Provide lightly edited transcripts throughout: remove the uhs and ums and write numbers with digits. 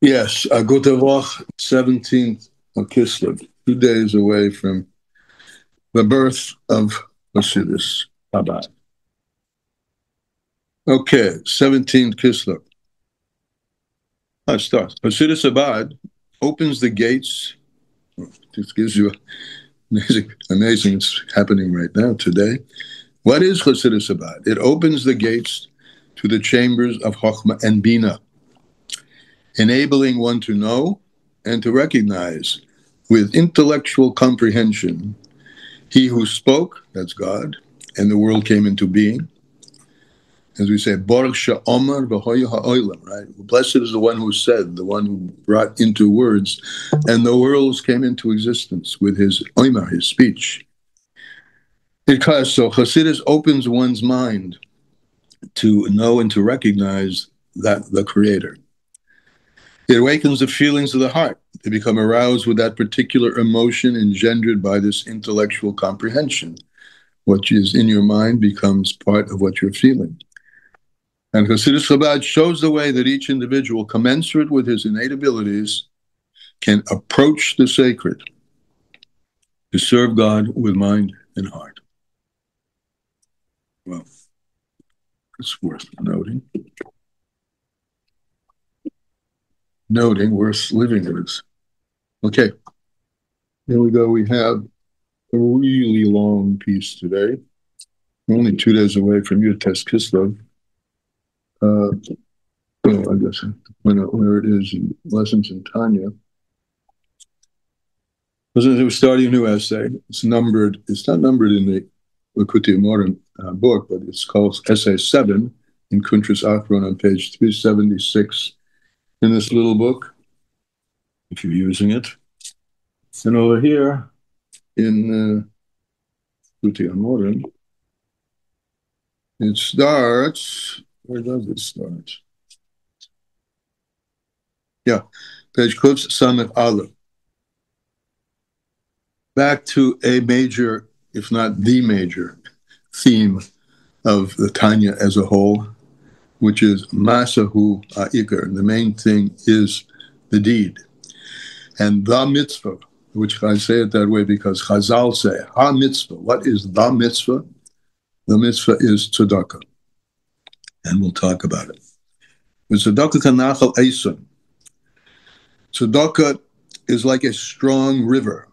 Yes, Gutavoch, 17th of Kislev, 2 days away from the birth of Hasidus Chabad. Okay, 17th Kislev. Let's start. Hasidus Chabad opens the gates. This gives you amazing. It's happening right now, today. What is Hasidus Chabad? It opens the gates to the chambers of Chokhmah and Bina, enabling one to know and to recognize with intellectual comprehension he who spoke, that's God, and the world came into being. As we say, Baruch Sha'omar v'hoyu ha'olam, right? Blessed is the one who said, the one who brought into words, and the worlds came into existence with his oimar, his speech. Because so Hasidus opens one's mind to know and to recognize that the Creator. It awakens the feelings of the heart. They become aroused with that particular emotion engendered by this intellectual comprehension. What is in your mind becomes part of what you're feeling. And Hasidus Chabad shows the way that each individual, commensurate with his innate abilities, can approach the sacred to serve God with mind and heart. Well, it's worth noting. Worth living it is. Okay, here we go. We have a really long piece today. Only 2 days away from your test, Kislev. I guess I have to point out where it is in Lessons in Tanya. We're starting a new essay. It's numbered. It's not numbered in the Likutei Moharan book, but it's called Essay 7 in Kuntras Achron on page 376 in this little book, if you're using it. And over here in Likutei Moharan, it starts. Where does it start? Yeah, page Kuf Samech Aleph. Back to a major, if not the major, theme of the Tanya as a whole, which is Masahu Ha'ikar. The main thing is the deed. And the mitzvah, which I say it that way because Chazal say, Ha mitzvah. What is the mitzvah? The mitzvah is tzedakah. And we'll talk about it. Tzedakah kanachal eison. Tzedakah is like a strong river.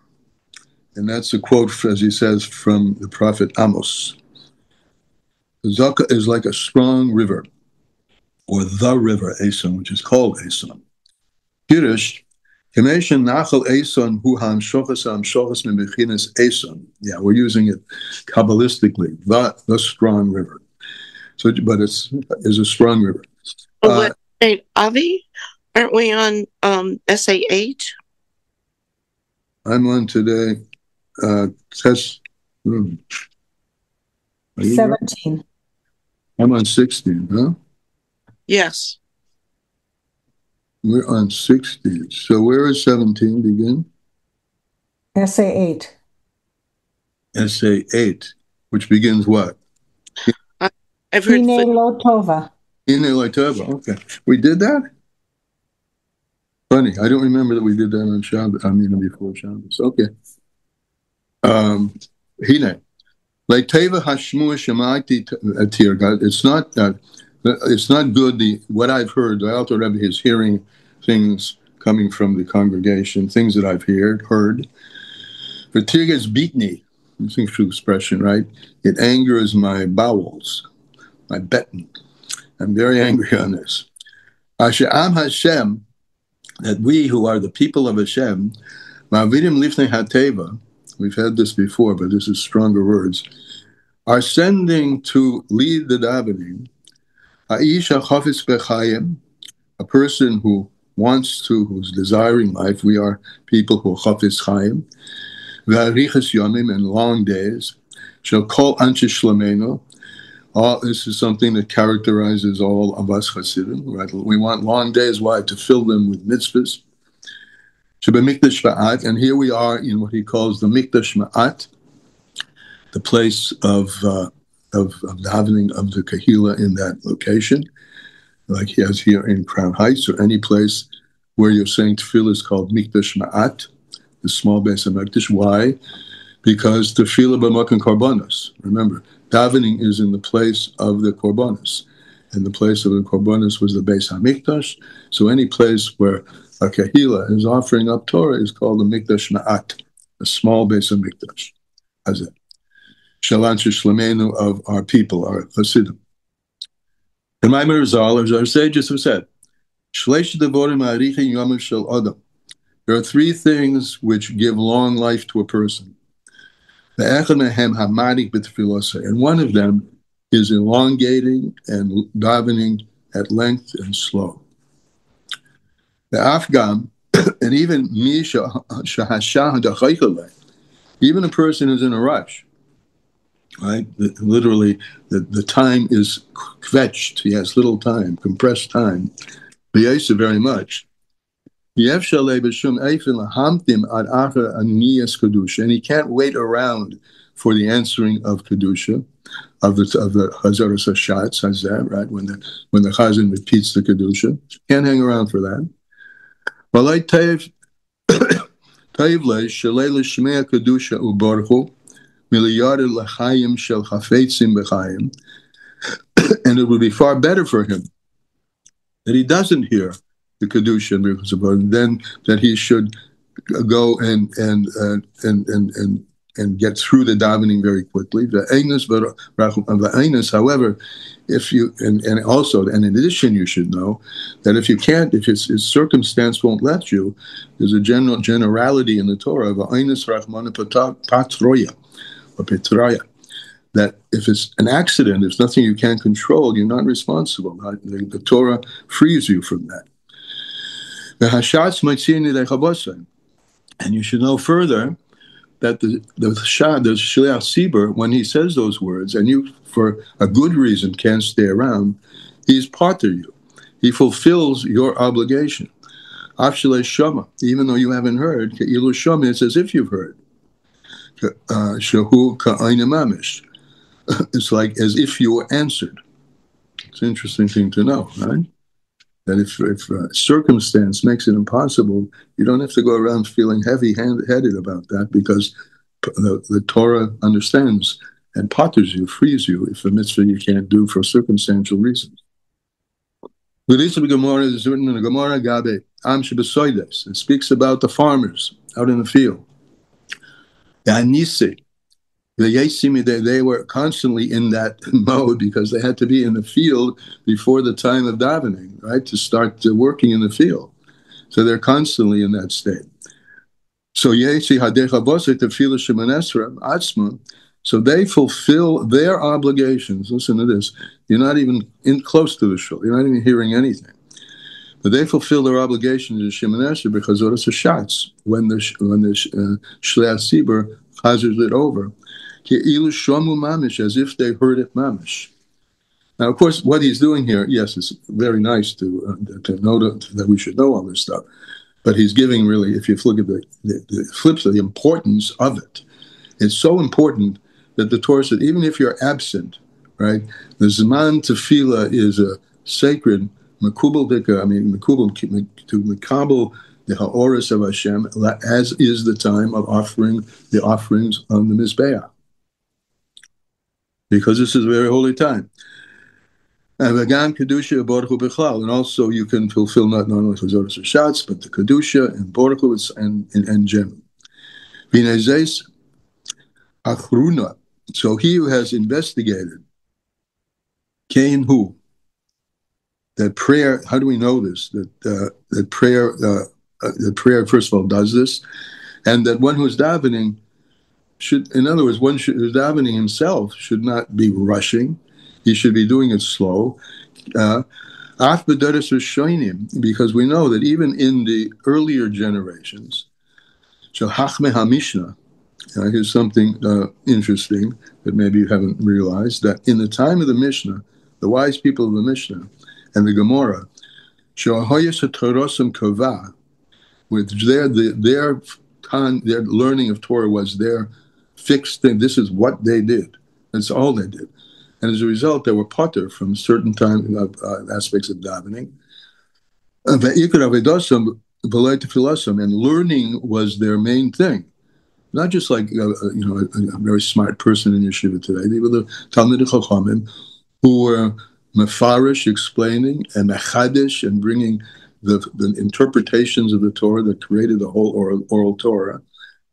And that's a quote, as he says, from the prophet Amos. Tzedakah is like a strong river, or the river Eson, which is called Eson. Kiddush, Kameshan Nachal Eson Hu Hamshochas Hamshochas Memechinas Eson. Yeah, we're using it Kabbalistically, the strong river. So, but it's a strong river. Avi, aren't we on essay 8? I'm on today. Test 17. I'm on 16, huh? Yes. We're on 16. So where is 17 begin? Essay 8. Essay 8, which begins what? I've heard Ine lo tova. Ine lo tova. Okay. We did that? Funny. I don't remember that we did that on Shabbos. I mean, before Shabbos. Okay. Hine. Like Teva Hashmu Shemaiti Tir. It's not that. It's not good. What I've heard, the Alter Rebbe is hearing things coming from the congregation, things that I've heard. Vertigas beatni. It's an expression, right? It angers my bowels, my betten. I'm very angry on this. Asher Am Hashem, that we who are the people of Hashem, Ma'avidim Lifnei HaTeva, we've had this before, but this is stronger words, are sending to lead the davening, Ha'isha Chafetz B'Chayim, a person who wants to, who's desiring life. We are people who are Chafetz Chayim, V'Arichas Yomim, and long days, shall call Anshe Shlameno. This is something that characterizes all of us Hasidim, right? We want long days. Why? To fill them with mitzvahs. Mikdash Ma'at, and here we are in what he calls the Mikdash Ma'at, the place of davening of the Kahila in that location, like he has here in Crown Heights or any place where you're saying tefillah is called mikdash ma'at, the small base of mikdash. Why? Because tefillah b'makom korbanos. Remember, davening is in the place of the korbanos, and the place of the korbanos was the Beis Hamikdash. So any place where a kahila is offering up Torah is called a mikdash ma'at, a small Beis Hamikdash. As it shalan shlemenu of our people, our Hasidim. And my Merzal, as our sages have said, shleish devorim ha'arichin yomim shel adam. There are three things which give long life to a person. And one of them is elongating and davening at length and slow. The Afghan, and even even a person who's in a rush, right? Literally, the time is kvetched. He has little time, compressed time. Very much. And he can't wait around for the answering of kedusha, of the Hazaras Hashatz, right? When the Chazan repeats the kedusha, can't hang around for that. And it would be far better for him that he doesn't hear the kedusha because of it, then that he should go and get through the davening very quickly. The einus, however, if you and also and in addition, you should know that if you can't, if his circumstance won't let you, there's a generality in the Torah of einus rachmana patroya or petraya. That if it's an accident, it's nothing you can't control, you're not responsible. The Torah frees you from that. And you should know further that the Shliach Sibur, when he says those words, and you, for a good reason, can't stay around, he's pater you. He fulfills your obligation. Even though you haven't heard, it's as if you've heard. It's like as if you were answered. It's an interesting thing to know, right? That if circumstance makes it impossible, you don't have to go around feeling heavy-headed about that, because the Torah understands and potters you, frees you, if a mitzvah you can't do for circumstantial reasons. The Gemara is written in the Gemara Gabe Am Shebesoides. It speaks about the farmers out in the field. They were constantly in that mode because they had to be in the field before the time of davening, right, to start working in the field. So they're constantly in that state. So so they fulfill their obligations. Listen to this. You're not even close to the shul. You're not even hearing anything. But they fulfill their obligations in Shemoneh Esrei because it's a shatz when the Shliach Sibur chazers it over. As if they heard it mamish. Now, of course, what he's doing here, yes, it's very nice to know that we should know all this stuff. But he's giving really, if you look at the flips of the importance of it, it's so important that the Torah said, even if you're absent, right, the Zman Tefillah is a sacred Mekubal Dika, to Mekabel the Ha'oris of Hashem, as is the time of offering the offerings on the Mizbeach. Because this is a very holy time. And also you can fulfill not only Chazoros Hashatz, but the Kedusha and Baruch Hu and Gem. So he who has investigated, Cain who? That prayer, how do we know this? That prayer, first of all, does this, and that one who's davening should, in other words, who's davening himself should not be rushing. He should be doing it slow. Because we know that even in the earlier generations, here's something interesting that maybe you haven't realized, that in the time of the Mishnah, the wise people of the Mishnah and the Gemara, with their learning of Torah was their fixed thing. This is what they did. That's all they did. And as a result, they were potter from certain aspects of davening. and learning was their main thing. Not just like a very smart person in yeshiva today. They were the Talmidei Chachamim who were mefarish, explaining, and mechadish, and bringing the interpretations of the Torah that created the whole oral Torah.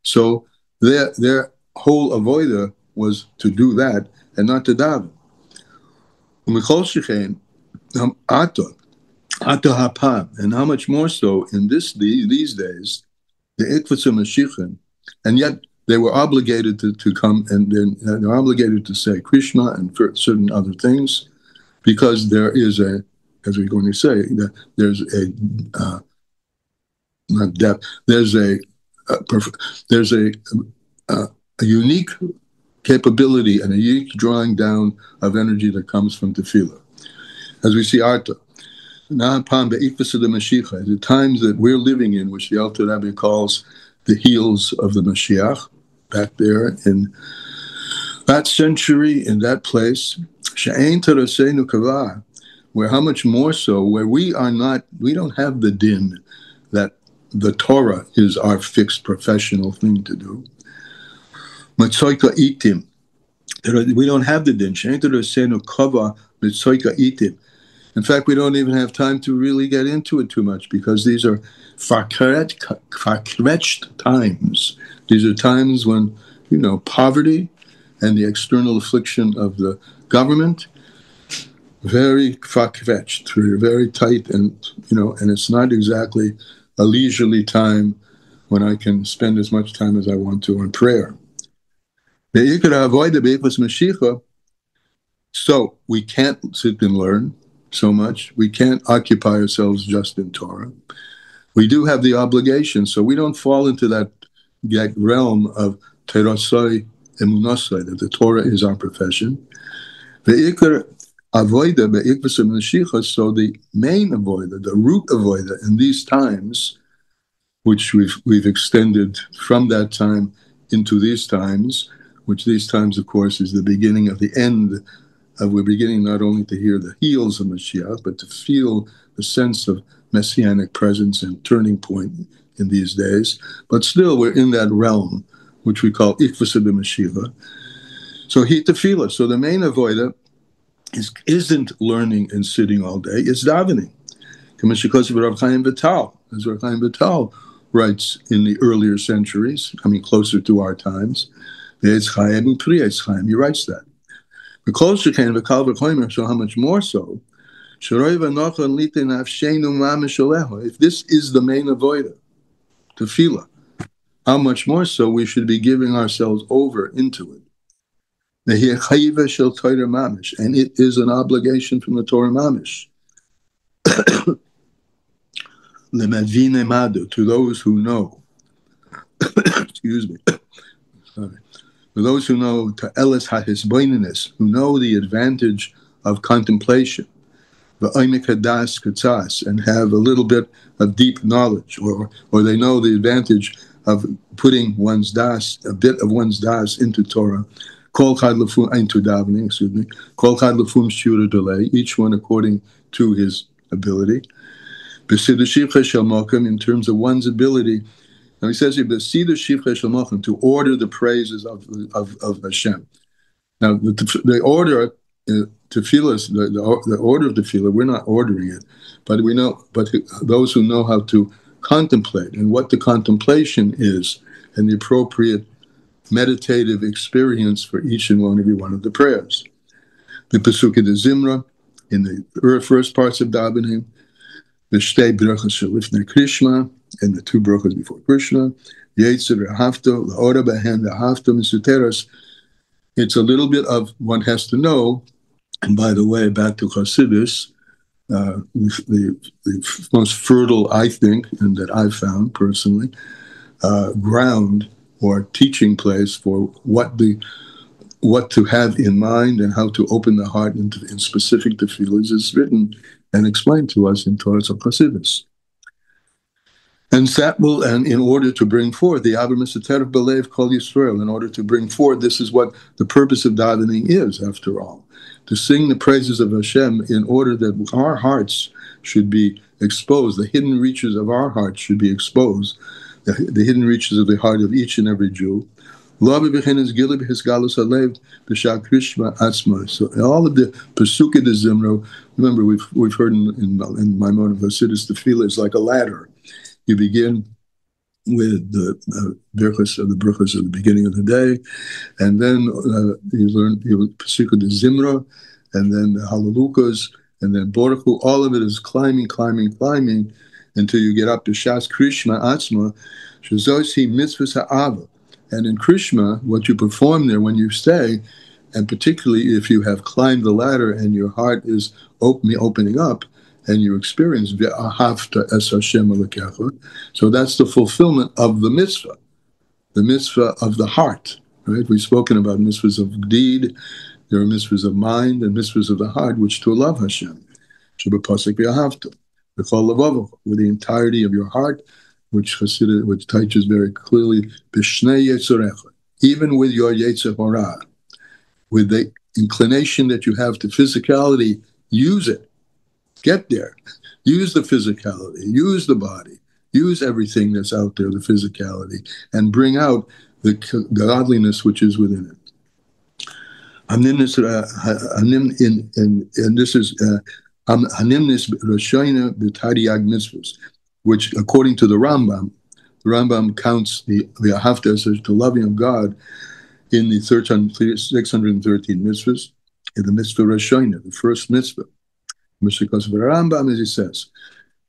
So their whole avoida was to do that and not to daven. And how much more so in these days, the ikvus Moshiach, and yet they were obligated to come, and then they're obligated to say Krishna and certain other things, because there is as we're going to say, there's not depth, there's a unique capability and a unique drawing down of energy that comes from tefillah. As we see Arta, the times that we're living in, which the Alter Rebbe calls the heels of the Moshiach, back there in that century, in that place, where how much more so, where we don't have the din that the Torah is our fixed professional thing to do. We don't have the din. In fact, we don't even have time to really get into it too much, because these are far-fetched times. These are times when, poverty and the external affliction of the government, very far-fetched, very tight, and it's not exactly a leisurely time when I can spend as much time as I want to on prayer. So we can't sit and learn so much. We can't occupy ourselves just in Torah. We do have the obligation, so we don't fall into that realm of terasai emunasai, that the Torah is our profession. The avoida be'ikvus Moshiach, so the main avoida, the root avoida in these times, which we've extended from that time into these times, which these times, of course, is the beginning of the end. We're beginning not only to hear the heels of Mashiach, but to feel the sense of messianic presence and turning point in these days. But still, we're in that realm, which we call ikvus Mashiach. So he tefillah. So the main avoida isn't learning and sitting all day; it's davening. As Rav Chaim Vital writes in the earlier centuries, closer to our times, he writes that. So how much more so? If this is the main avoida, tefillah, how much more so we should be giving ourselves over into it. And it is an obligation from the Torah Mamish. To those who know. Excuse me. Sorry. For those who know, to elis hahisboinines, who know the advantage of contemplation, and have a little bit of deep knowledge, or they know the advantage of putting one's das, a bit of one's das into Torah. Kol chad lefum into davening, excuse me. Kol chad lefum shura delay, each one according to his ability. In terms of one's ability. Now he says here, to order the praises of Hashem. Now the order tefillah, the order of tefillah, we're not ordering it, but we know. But those who know how to contemplate and what the contemplation is, and the appropriate meditative experience for each and every one of the prayers. The Pesukei de Zimra in the first parts of davening. The shtei brachos shelifnei Krishna, and the two brachos before Krishna, Yetzer v'Hafto, L'ora behen v'Hafto Misuteras. It's a little bit of one has to know. And by the way, back to Chassidus, the most fertile, I think, and that I've found personally, ground or teaching place for what to have in mind and how to open the heart in specific tefillahs is written and explained to us in Torah of Chassidus. And that will, and in order to bring forth the Abba Misater Belev Kol Yisrael, in order to bring forth, this is what the purpose of davening is, after all, to sing the praises of Hashem in order that our hearts should be exposed. The hidden reaches of our heart should be exposed. The hidden reaches of the heart of each and every Jew. So all of the Pesuke de Zimro, remember we've heard in Maimonides Hasidus, the tefillah is like a ladder. You begin with the brachos of the beginning of the day, and then you learn Pesuke de Zimra, and then the Halalukas, and then Boruchu. All of it is climbing until you get up to Shas Krishma Atzma, Shazosi Mitzvahs Ha'ava. And in Krishma, what you perform there when you stay, and particularly if you have climbed the ladder and your heart is opening up, and you experience V'ahavta es Hashem Elokecha, so that's the fulfillment of the mitzvah of the heart. Right? We've spoken about mitzvahs of deed, there are mitzvahs of mind, and mitzvahs of the heart, which to love Hashem. Shebepasek V'ahavta, with the entirety of your heart, which teaches very clearly, B'shnei Yetzerecha, even with your Yetzer Hara, with the inclination that you have to physicality, use it. Get there. Use the physicality. Use the body. Use everything that's out there, the physicality, and bring out the godliness which is within it. And this is Hanimnis Roshoina B'Tariag Mitzvahs, which, according to the Rambam counts the Ahavta to loving of God in the 613 mitzvahs, in the mitzvah Roshoina, the first mitzvah. Because of the Rambam, as he says,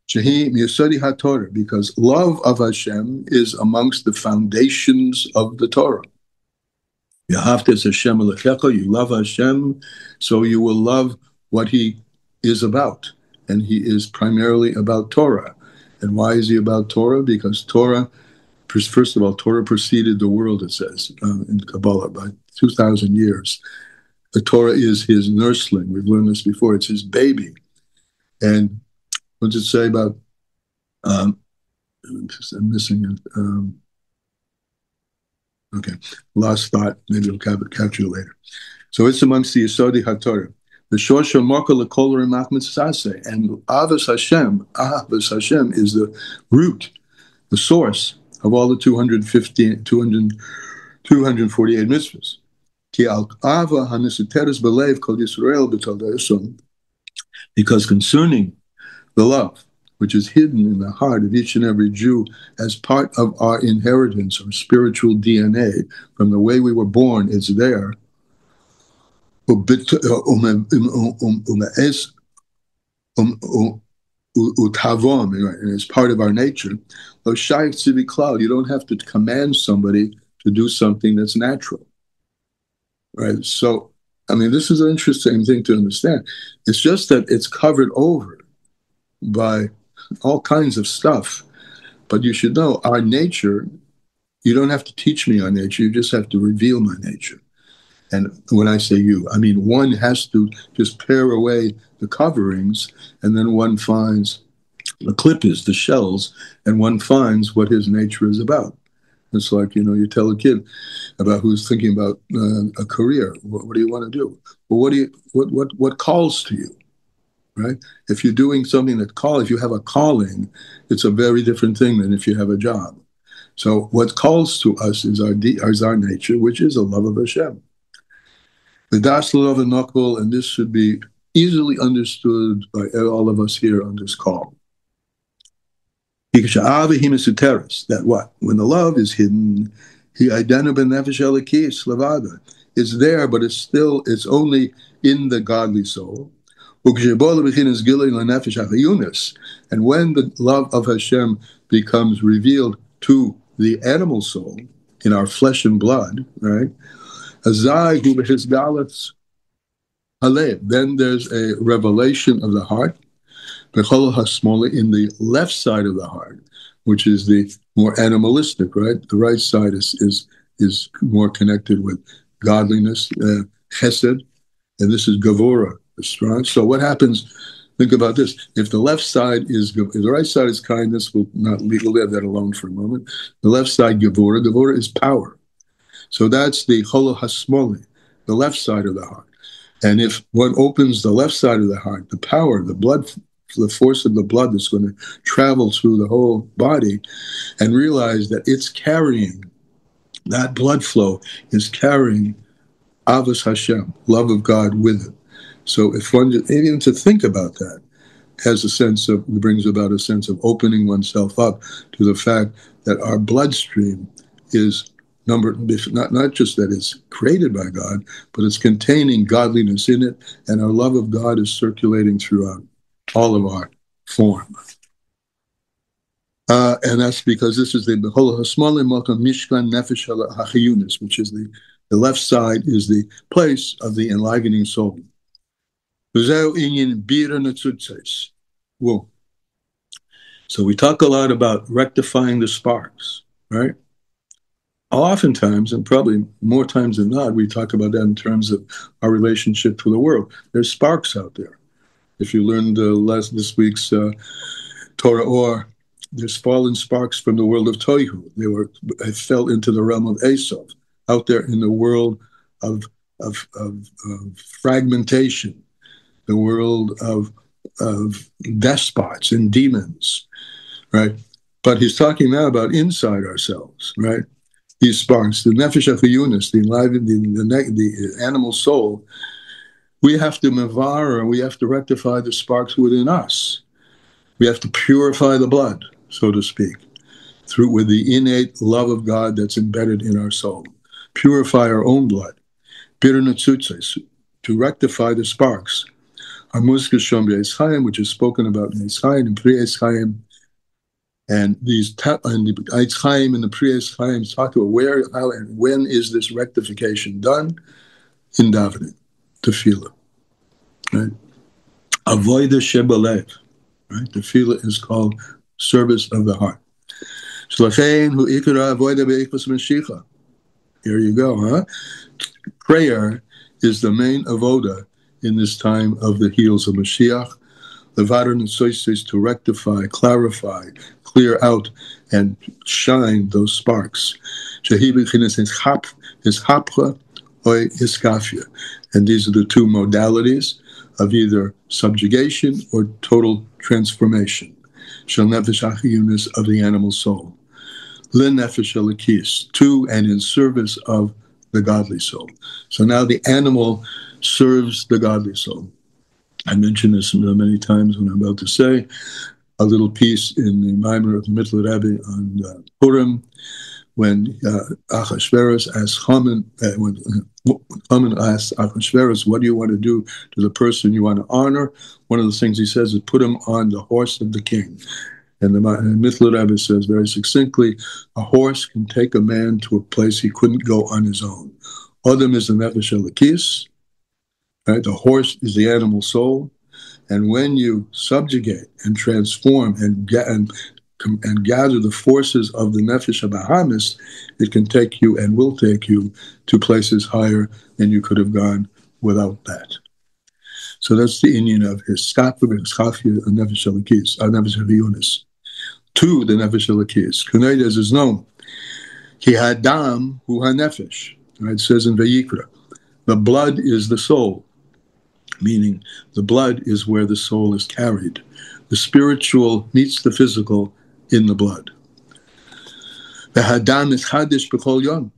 Shehi Miyasodi HaTorah, because love of Hashem is amongst the foundations of the Torah. Yahavta es Hashem Elokecha, you love Hashem, so you will love what He is about. And He is primarily about Torah. And why is He about Torah? Because Torah, first of all, Torah preceded the world, it says, in Kabbalah, by 2,000 years. The Torah is His nursling. We've learned this before. It's His baby. And what does it say about, I'm missing it. Okay, last thought, maybe we'll capture it later. So it's amongst the Yesodi HaTorah. The Shosha Marka L'Kol Remachmet Sase, and Avos Hashem is the root, the source of all the 248 mitzvahs. Ki al Ava HaNesiteres B'Leiv Kol Yisrael B'Tolda, because concerning the love, which is hidden in the heart of each and every Jew as part of our inheritance or spiritual DNA, from the way we were born, it's there. And it's part of our nature. You don't have to command somebody to do something that's natural. Right? So, I mean, this is an interesting thing to understand. It's just that it's covered over by all kinds of stuff. But you should know our nature, you don't have to teach me our nature, you just have to reveal my nature. And when I say you, I mean one has to just pare away the coverings, and then one finds the clippers, the shells, and one finds what his nature is about. It's like, you tell a kid about who's thinking about a career. What do you want to do? Well, what calls to you? Right? If you're doing something if you have a calling, it's a very different thing than if you have a job. So what calls to us is our nature, which is a love of Hashem. The das love and knuckle, and this should be easily understood by all of us here on this call. That what? When the love is hidden, it's there, but it's only in the godly soul. And when the love of Hashem becomes revealed to the animal soul, in our flesh and blood, right? Then there's a revelation of the heart, in the left side of the heart, which is the more animalistic, right? The right side is more connected with godliness, chesed, and this is gavura. Right? So what happens? Think about this: if the left side if the right side is kindness, we'll leave that alone for a moment. The left side, gevura. Gevura is power. So that's the cholo hasmoli, the left side of the heart. And if one opens the left side of the heart, the power, the blood the force of the blood that's going to travel through the whole body, and realize that it's carrying, that blood flow is carrying Avos Hashem, love of God, with it. So if one, even to think about that, has a sense of, brings about a sense of opening oneself up to the fact that our bloodstream is not just that it's created by God, but it's containing godliness in it, and our love of God is circulating throughout all of our form. And that's because this is the Mishkan Nefesh HaChiyunis, which is the left side is the place of the enlivening soul. Whoa. So we talk a lot about rectifying the sparks, right? Oftentimes, and probably more times than not, we talk about that in terms of our relationship to the world. There's sparks out there. If you learned this week's Torah Or, there's fallen sparks from the world of Toihu. They fell into the realm of Esav, out there in the world of fragmentation, the world of despots and demons, right? But he's talking now about inside ourselves, right? These sparks, the nefesh hachiyunis, the animal soul, we have to mevar, we have to rectify the sparks within us. We have to purify the blood, so to speak, with the innate love of God that's embedded in our soul. Purify our own blood, to rectify the sparks. Which is spoken about in Eitz Chaim and Pri Eitz Chaim, and the Eitz Chaim and the Pri Eitz Chaim talk about where, how, and when is this rectification done? In davening, tefillah, right? Avoida shebalev, right? Tefillah is called service of the heart. Here you go, huh? Prayer is the main avoda in this time of the heels of Moshiach. Levader Netzois is to rectify, clarify, clear out, and shine those sparks. Is hapcha or iskafia. And these are the two modalities of either subjugation or total transformation. Shel nefesh hachiyunis, of the animal soul. Lin nefesh elokis, to and in service of the godly soul. So now the animal serves the godly soul. I mentioned this many times when I'm about to say a little piece in the Maimer of the Mittler Rebbe on Purim, when Achashverosh asked Haman, when Haman asked Achashverosh, what do you want to do to the person you want to honor? One of the things he says is put him on the horse of the king. And the Mittler Rebbe says very succinctly, a horse can take a man to a place he couldn't go on his own. Adam is the nefesh elokis, right? The horse is the animal soul. And when you subjugate and transform and gather the forces of the nefesh habahamis, it can take you and will take you to places higher than you could have gone without that. So that's the Indian of his skafia and nefesh elokis, nefesh haviyunis, to the nefesh elokis. Kunedes is known. Ki hadam hu hanefesh. It says in Vayikra, the blood is the soul, meaning the blood is where the soul is carried. The spiritual meets the physical in the blood. The hadam is chadish b'chol yom.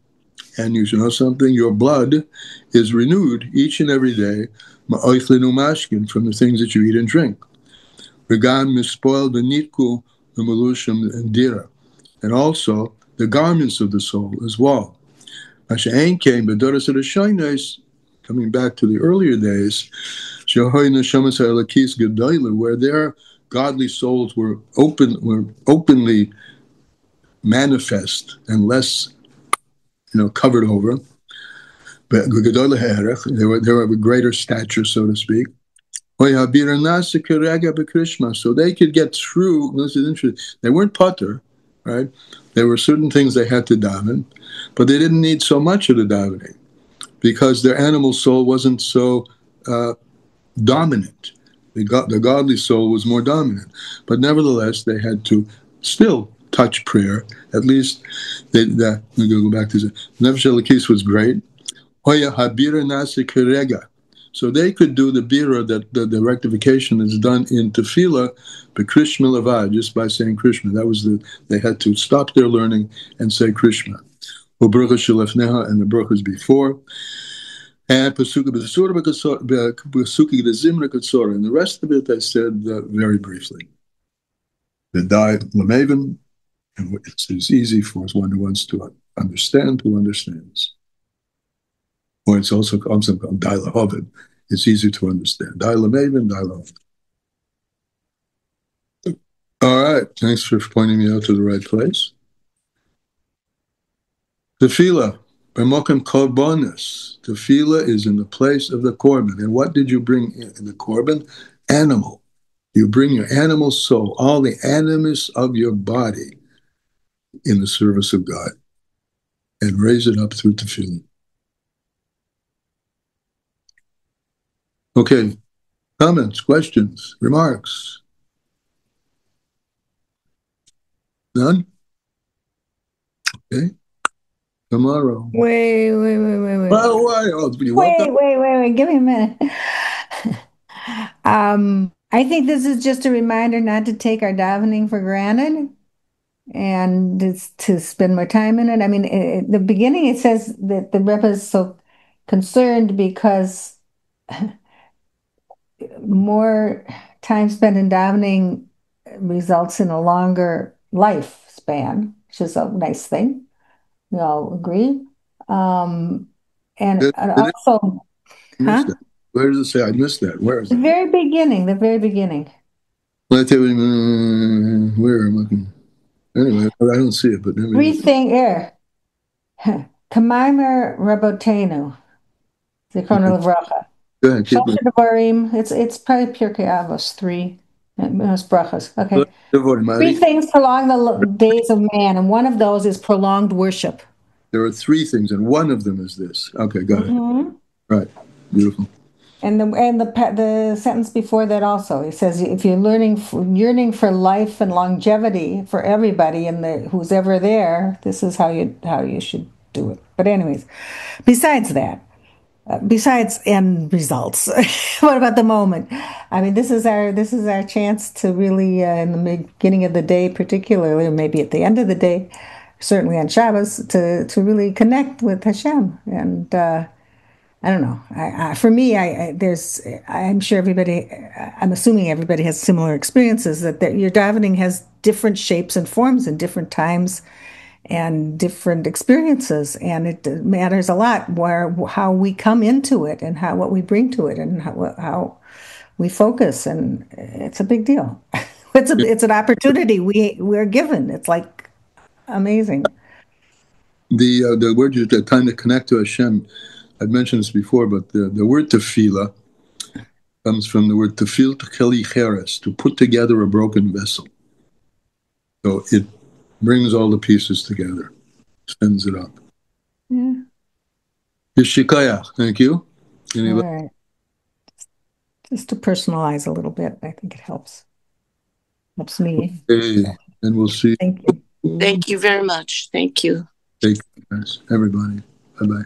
And you should know something, your blood is renewed each and every day, ma'oichlin u'mashkin, from the things that you eat and drink. Regam mispoil b'nitku u'melushim and dira. And also the garments of the soul as well. Coming back to the earlier days, where their godly souls were openly manifest and less, covered over. But they were of a greater stature, so to speak. So they could get through. This is interesting. They weren't putter, right? There were certain things they had to daven, but they didn't need so much of the davening because their animal soul wasn't so dominant. The godly soul was more dominant. But nevertheless, they had to still touch prayer. At least, we're going to go back to the Nefesh Elokis was great. So they could do the bira, that the rectification is done in tefillah, but Krishma levad, just by saying Krishma. That was they had to stop their learning and say Krishma. U'bracha shelefneha, and the brachas before. And Pasuki the Zimra Katsora. And the rest of it I said very briefly. The Dai Lamaven, and it's easy for one who wants to understand who understands. Or it's also called Dai Lahovid. It's easy to understand. Dai Lamaven, Dai Lahovid. All right. Thanks for pointing me out to the right place. Tefillah. B'mokem korbanos. Tefillah is in the place of the korban. And what did you bring in the korban? Animal. You bring your animal soul, all the animus of your body, in the service of God, and raise it up through tefillah. Okay. Comments, questions, remarks? None? Okay. Tomorrow. Wait. Well, why? Oh, you woke up? Wait. Give me a minute. I think this is just a reminder not to take our davening for granted and just to spend more time in it. I mean, at the beginning, it says that the Rebbe is so concerned because more time spent in davening results in a longer lifespan, which is a nice thing. We all agree. And Did it also, miss that? Where does it say? I missed that. Where is the it? very beginning. Where I'm looking. Anyway, I don't see it, but Three things here. Kamaimer Rabotenu, Zichrono Levracha. go ahead, keep Shalosh Devarim, it's probably Pirkei Avos, 3 most brachas. Okay. Three things prolong the days of man, and one of those is prolonged worship. There are 3 things, and one of them is this. Okay, go ahead. Mm-hmm. Right, beautiful. And the sentence before that also, he says, if you're yearning for life and longevity for everybody and who's ever there, this is how you should do it. But anyways, besides end results, what about the moment? I mean, this is our chance to really, in the beginning of the day, particularly, or maybe at the end of the day, certainly on Shabbos, to really connect with Hashem. And I don't know. For me, I'm sure I'm assuming everybody has similar experiences, that your davening has different shapes and forms and different times and different experiences. And it matters a lot how we come into it and what we bring to it and how we focus. And it's a big deal. It's an opportunity we're given. It's like amazing. The word the time to connect to Hashem, I've mentioned this before, but the word tefillah comes from the word tefil keli cheres, to put together a broken vessel. So it brings all the pieces together, spins it up. Yeah. Yeshikaya, thank you. All right. Just to personalize a little bit, I think it helps. Helps me. Okay. And we'll see. Thank you. Thank you very much. Thank you. Take care, guys. Everybody. Bye-bye.